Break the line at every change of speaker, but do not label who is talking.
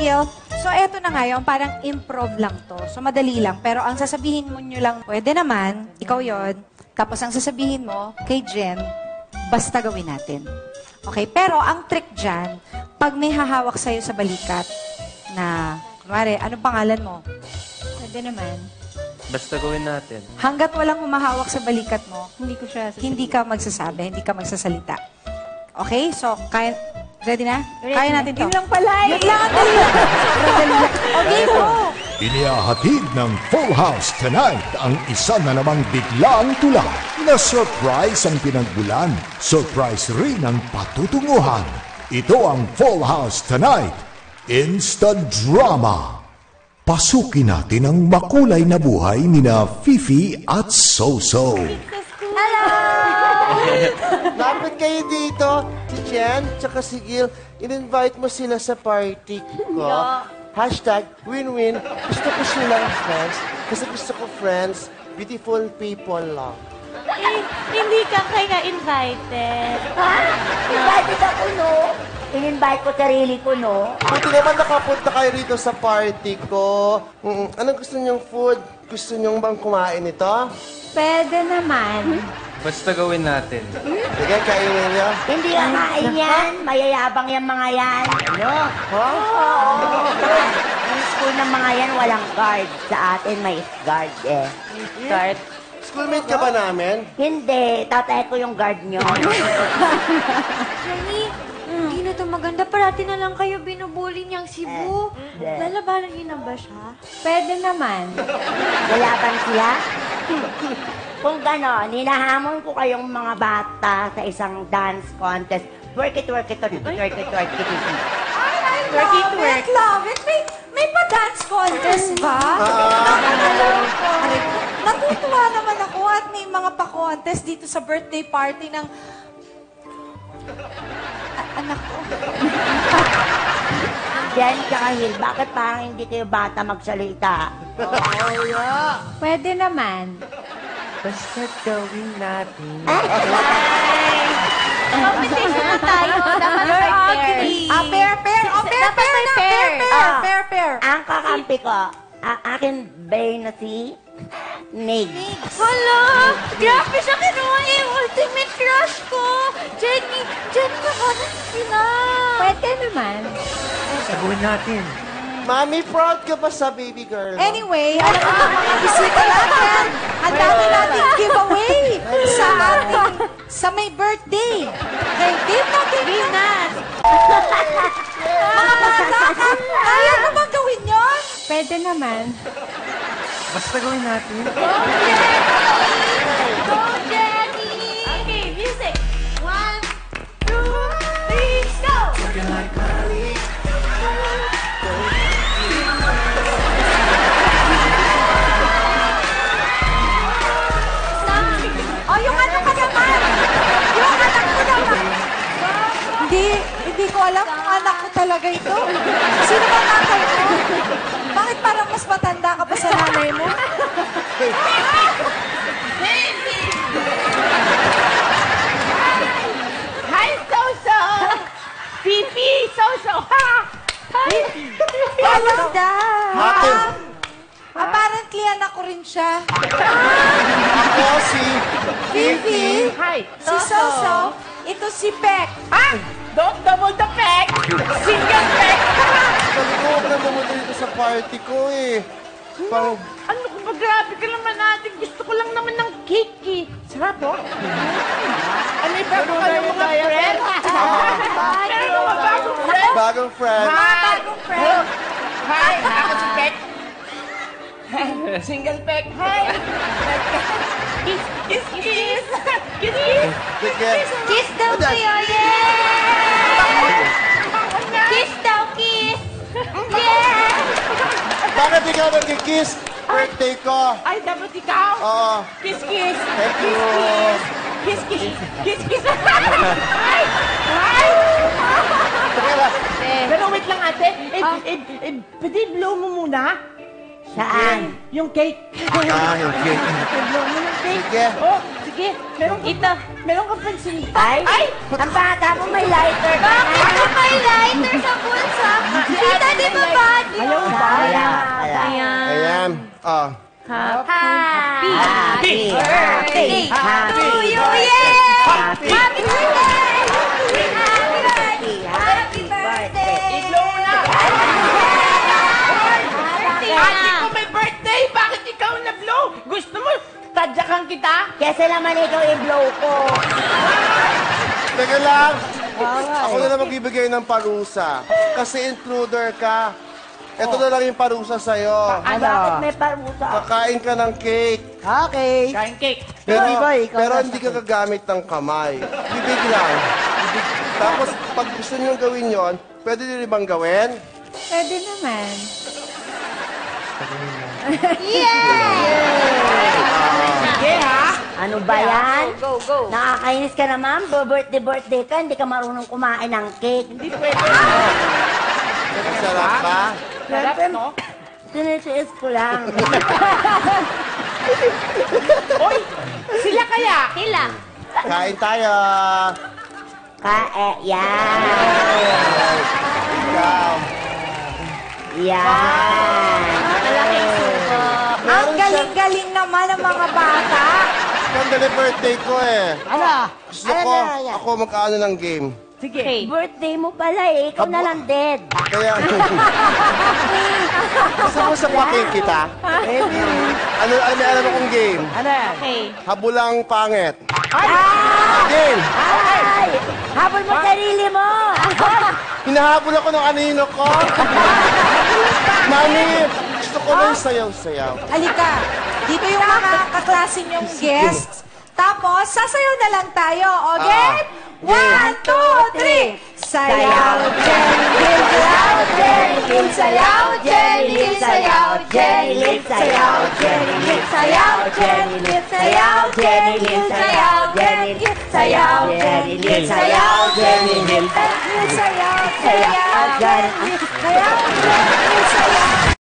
Sigil. So, eto na nga yun. Parang improv lang to. So, madali lang. Pero ang sasabihin mo nyo lang, pwede naman, ikaw yon. Tapos ang sasabihin mo, kay Jen, basta gawin natin. Okay? Pero ang trick dyan, pag may hahawak sa'yo sa balikat na, kunwari, anong pangalan mo? Pwede naman.
Basta gawin natin.
Hanggat walang humahawak sa balikat mo,
Hindi ko siya sasabihin.
hindi ka magsasabi, hindi ka magsasalita. Okay? So, kaya... Ready na? Kaya natin to.
Yun lang pala eh.
Yun lang ang dali lang. Sobrang dali lang. Okay, go!
Inihahatid ng Full House tonight ang isa na namang biglaang tula na surprise ang pinagbulan. Surprise rin ang patutunguhan. Ito ang Full House tonight. Instant Drama. Pasukin natin ang makulay na buhay nina Fifi at Soso.
Lapit kayo dito, si Jen, tsaka si Gil. In-invite mo sila sa party ko. Hashtag win-win. Gusto ko silang friends. Kasi gusto ko friends, beautiful people lang.
Eh, hindi ka kaya invited.
Ha? Invited ako, no? In-invite ko sarili ko, no?
Buti naman nakapunta kayo rito sa party ko. Anong gusto niyong food? Gusto niyong bang kumain ito?
Pwede naman.
Basta gawin natin.
Sige, kainin niyo.
Hindi ka kain yan. Mayayabang yan mga yan. Ano? Yung school ng mga yan, walang guard. Sa atin, may guard eh.
Start.
Schoolmate ka ba namin?
Hindi. Tatay ko yung guard nyo.
Jenny, hindi na ito maganda. Parati na lang kayo binubuli niyang si Bu. Lalabanan niyo na ba siya?
Pwede naman.
Lalaban sila? Kung gano'n, hinahamon ko kayong mga bata sa isang dance contest. Twerk it, twerk it, twerk it, twerk it, twerk it.
I love it. May pa-dance contest ba? Natutuwa naman ako at may mga pa-contest dito sa birthday party ng anak ko.
Jen, tsaka Hil, bakit parang hindi kayo bata magsalita?
Pwede naman.
Basta gawin natin.
Competition na tayo. Dapat
You're
may
ugly.
pair.
Pair.
Dapat may pair.
Pair.
Ang kakampi ko, akin bay na si Nig.
Hala! Grabe siya kinuha yung ultimate crush ko! Jenny, nakanan sila!
Pwede naman.
Basta gawin natin.
Mami, proud ka ba sa baby girl?
Anyway, alam mo mga bisita natin. Ang dami nating giveaway sa may birthday. Kay Dave natin. Mga bata, kaya mo bang gawin yun?
Pwede naman.
Basta gawin natin.
Go, Jenny! Okay, music! 1, 2, 3, go!
Oh, yung ano ka naman? Yung anak ko naman. Hindi ko alam kung anak ko talaga ito. Sino ba tatay mo? Bakit parang mas matanda ka pa sa nanay mo?
Hi, Soso! Fifi, Soso! Ha!
Alam na.
Happy.
Apparently, anak ko rin siya.
Ako si
Fifi,
Hi,
si Soso, ito si Peck.
Ah! Don't double the peck! Single peck!
Sabi ko, huwag na pumunta dito sa party ko eh. Pang...
Ano ko ba? Grabe ka naman natin. Gusto ko lang naman ng cake eh. Sarap oh. Ano yung bago ka ng mga friends? Meron ka mga bagong friends?
Bagong friend.
Bagong friend.
Hi! Ako si Peck. Single peck. Hi! Kiss, kiss, kiss! Kiss, kiss!
Sige.
Kiss daw
Adan.
kayo! Yeah! Kiss daw, kiss! Yeah!
Bakit ikaw nag-kiss? Birthday ko.
Ay, dapat ikaw?
Oo.
Kiss, kiss!
Thank you.
Kiss, kiss! Kiss, kiss! Ay! Ay!
Sige lang.
Pero wait lang ate, pwede blow mo muna?
Saan?
Yung cake.
Ah, yung cake.
Blow mo yung cake.
Sige.
Oh, sige. sige. Meron ka pansin.
Ay! Ang bata mo may lighter ka na.
Bakit may lighter sa bulsa? Tita, di ba body?
Ayaw ba?
Ayan.
Ayan. Oh.
Happy
Happy
to you, yeah! Happy birthday! Happy birthday!
Iglow na! Ate ko may birthday! Bakit ikaw na-blow? Gusto mo, tadyakan kita?
Kesa naman ikaw i-blow ko.
Teka lang. Ako na lang magbibigay ng parusa. Kasi intruder ka. Ito na lang yung parusa sa'yo.
Bakit may parusa?
Kakain ka ng cake.
Okay.
Kain cake.
Pero hindi ka gagamit ng kamay. Bibig lang. Bibig. Tapos, pag gusto nyo gawin yon, pwede nyo rin bang gawin?
Pwede naman.
Sige ha?
Ano ba yan?
Go, go.
Nakakainis ka naman. Birthday ka, hindi ka marunong kumain ng cake.
Hindi pwede.
Masarap ba?
Sarap, no?
Tinitiis ko lang.
Oy! Sila kaya?
Sila.
Kain tayo.
Yan.
Ikaw.
Yan.
Malaking suko.
Ang galing-galing naman ng mga bata.
Sandali birthday ko eh.
Ano?
Gusto ko, ako mag-ano ng game.
Sige.
Birthday mo pala eh. Ikaw na lang dead.
Kaya, gusto mo sa paking kita? Ano, may alam akong game.
Ano yan?
Okay.
Habulang pangit.
Ay!
Game.
Ay! Habol mo sarili mo!
Hinahabol ako ng anino ko. Mami, gusto ko ng sayaw-sayaw.
Halika, dito yung mga kaklase niyong guests. Tapos, sasayaw na lang tayo, okay? 1, 2, 3! Sayaw, Jenny, sayaw, Jenny, sayaw, Jenny, sayaw, Jenny, sayaw, Jenny, sayaw, Jenny, sayaw, Jenny, sayaw, Jenny, sayaw, Jenny, sayaw, Jenny, sayaw, sayaw, Jenny, sayaw, Jenny, sayaw.